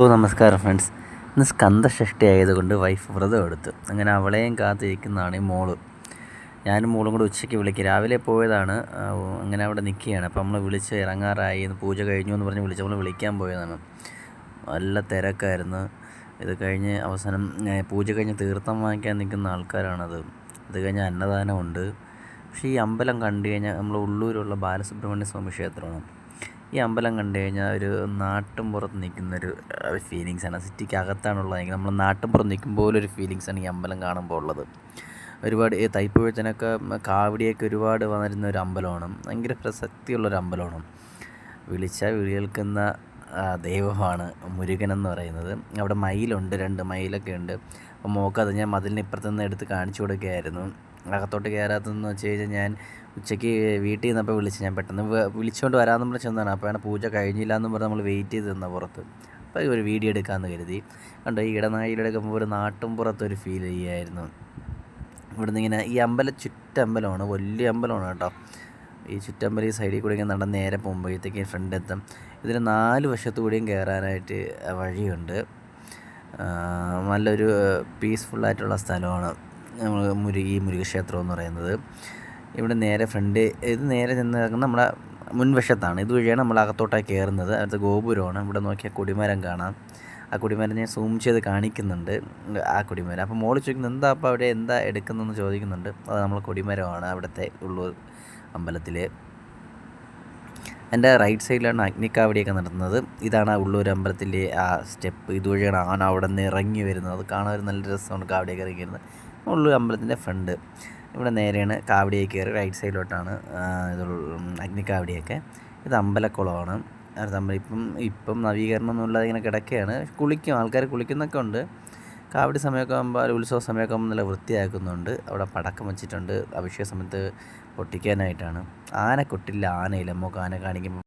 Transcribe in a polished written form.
നമസ്കാരം ഫ്രണ്ട്സ്. ഇന്ന് സ്കന്ദഷഷ്ടി ആയതുകൊണ്ട് വൈഫ് വ്രതം എടുത്തു. അങ്ങനെ അവളെയും കാത്തിരിക്കുന്നതാണ് ഈ മോള്. ഞാനും മോളും കൂടെ ഉച്ചയ്ക്ക് വിളിക്കും. രാവിലെ പോയതാണ്. അങ്ങനെ അവിടെ നിൽക്കുകയാണ്. അപ്പോൾ നമ്മൾ വിളിച്ച് ഇറങ്ങാറായി, പൂജ കഴിഞ്ഞു എന്ന് പറഞ്ഞ് നമ്മൾ വിളിക്കാൻ പോയതാണ്. നല്ല തിരക്കായിരുന്നു. ഇത് കഴിഞ്ഞ് അവസാനം പൂജ കഴിഞ്ഞ് തീർത്ഥം വാങ്ങിക്കാൻ നിൽക്കുന്ന ആൾക്കാരാണത്. ഇത് കഴിഞ്ഞ് അന്നദാനമുണ്ട്. പക്ഷേ ഈ അമ്പലം കണ്ടു കഴിഞ്ഞാൽ നമ്മൾ ഉള്ളൂരുള്ള ബാലസുബ്രഹ്മണ്യ സ്വാമി ക്ഷേത്രമാണ്. ഈ അമ്പലം കണ്ടു കഴിഞ്ഞാൽ ഒരു നാട്ടിൻപുറത്ത് നിൽക്കുന്നൊരു ഫീലിങ്സാണ്. സിറ്റിക്കകത്താണുള്ളതെങ്കിൽ നമ്മൾ നാട്ടിൻപുറത്ത് നിൽക്കുമ്പോൾ ഒരു ഫീലിങ്സാണ് ഈ അമ്പലം കാണുമ്പോൾ ഉള്ളത്. ഒരുപാട് തൈപ്പൂഴത്തിനൊക്കെ കാവടിയൊക്കെ ഒരുപാട് വന്നിരുന്ന ഒരു അമ്പലമാണ്. ഭയങ്കര പ്രസക്തിയുള്ളൊരു അമ്പലമാണ്. വിളിച്ചാൽ വിളി കേൾക്കുന്ന ദൈവമാണ് മുരുകൻ എന്ന് പറയുന്നത്. അവിടെ മയിലുണ്ട്, 2 മയിലൊക്കെ ഉണ്ട്. അപ്പോൾ മോക്കത് ഞാൻ മതിലിന് ഇപ്പുറത്തുനിന്ന് എടുത്ത് കാണിച്ചു കൊടുക്കുകയായിരുന്നു. അകത്തോട്ട് കയറാത്തതെന്ന് വെച്ച് കഴിഞ്ഞാൽ ഞാൻ ഉച്ചയ്ക്ക് വീട്ടിൽ നിന്നപ്പോൾ ഞാൻ പെട്ടെന്ന് വിളിച്ചുകൊണ്ട് വരാമെന്ന് പറഞ്ഞ് ചെന്നതാണ്. അപ്പോഴാണ് പൂജ കഴിഞ്ഞില്ല എന്നും പറഞ്ഞ് നമ്മൾ വെയിറ്റ് ചെയ്ത് നിന്ന പുറത്ത്. അപ്പോൾ ഒരു വീഡിയോ എടുക്കാമെന്ന് കരുതി. കണ്ടോ, ഈ ഇടനാഴിയിലെടുക്കുമ്പോൾ ഒരു നാട്ടിൻപുറത്തൊരു ഫീൽ ചെയ്യായിരുന്നു. ഇവിടുന്ന് ഇങ്ങനെ ഈ അമ്പലം ചുറ്റമ്പലമാണ്, വലിയ അമ്പലമാണ് കേട്ടോ. ഈ ചുറ്റമ്പലം ഈ സൈഡിൽ കൂടി ഇങ്ങനെ നടന്ന് നേരെ പോകുമ്പോഴത്തേക്ക് ഫ്രണ്ട് എത്തും. ഇതിന് 4 വശത്തു കൂടിയും കയറാനായിട്ട് വഴിയുണ്ട്. നല്ലൊരു പീസ്ഫുള്ളായിട്ടുള്ള സ്ഥലമാണ് ഈ മുരുകക്ഷേത്രം എന്ന് പറയുന്നത്. ഇവിടെ നേരെ ഫ്രണ്ട് ഇത് നേരെ ചെന്ന് കിടക്കുന്ന നമ്മുടെ മുൻവശത്താണ്. ഇതുവഴിയാണ് നമ്മൾ അകത്തോട്ടായി കയറുന്നത്. അടുത്ത ഗോപുരമാണ്. ഇവിടെ നോക്കിയാൽ കൊടിമരം കാണാം. ആ കൊടിമരം ഞാൻ സൂം ചെയ്ത് കാണിക്കുന്നുണ്ട്, ആ കൊടിമരം. അപ്പോൾ മോള് ചോദിക്കുന്നത് എന്താ അപ്പോൾ അവിടെ എന്താ എടുക്കുന്നതെന്ന് ചോദിക്കുന്നുണ്ട്. അത് നമ്മൾ കൊടിമരമാണ് അവിടുത്തെ ഉള്ളൂർ അമ്പലത്തിൽ. എൻ്റെ റൈറ്റ് സൈഡിലാണ് അഗ്നിക്കാവടിയൊക്കെ നടത്തുന്നത്. ഇതാണ് ആ ഉള്ളൂർ അമ്പലത്തിൻ്റെ ആ സ്റ്റെപ്പ്. ഇതുവഴിയാണ് ആന അവിടെ നിന്ന് ഇറങ്ങി വരുന്നത്. അത് കാണാൻ ഒരു നല്ല രസമാണ് കാവടിയൊക്കെ ഇറങ്ങി വരുന്നത്. ഉള്ളൂർ അമ്പലത്തിൻ്റെ ഫ്രണ്ട്. ഇവിടെ നേരെയാണ് കാവടിയൊക്കെ കയറി റൈറ്റ് സൈഡിലോട്ടാണ് ഇത് അഗ്നിക്കാവടിയൊക്കെ. ഇത് അമ്പലക്കുളമാണ്. ഇപ്പം നവീകരണമൊന്നും ഇല്ലാതെ ഇങ്ങനെ കിടക്കുകയാണ്. ആൾക്കാർ കുളിക്കുന്നൊക്കെ ഉണ്ട്. കാവടി സമയമൊക്കെ ആകുമ്പോൾ, ഉത്സവ സമയമൊക്കെ ആകുമ്പോൾ നല്ല വൃത്തിയാക്കുന്നുണ്ട്. അവിടെ പടക്കം വെച്ചിട്ടുണ്ട് അഭിഷേക സമയത്ത് പൊട്ടിക്കാനായിട്ടാണ്. ആന കൊട്ടില്ല, ആനയില്ല. നമുക്ക് ആന കാണിക്കുമ്പോൾ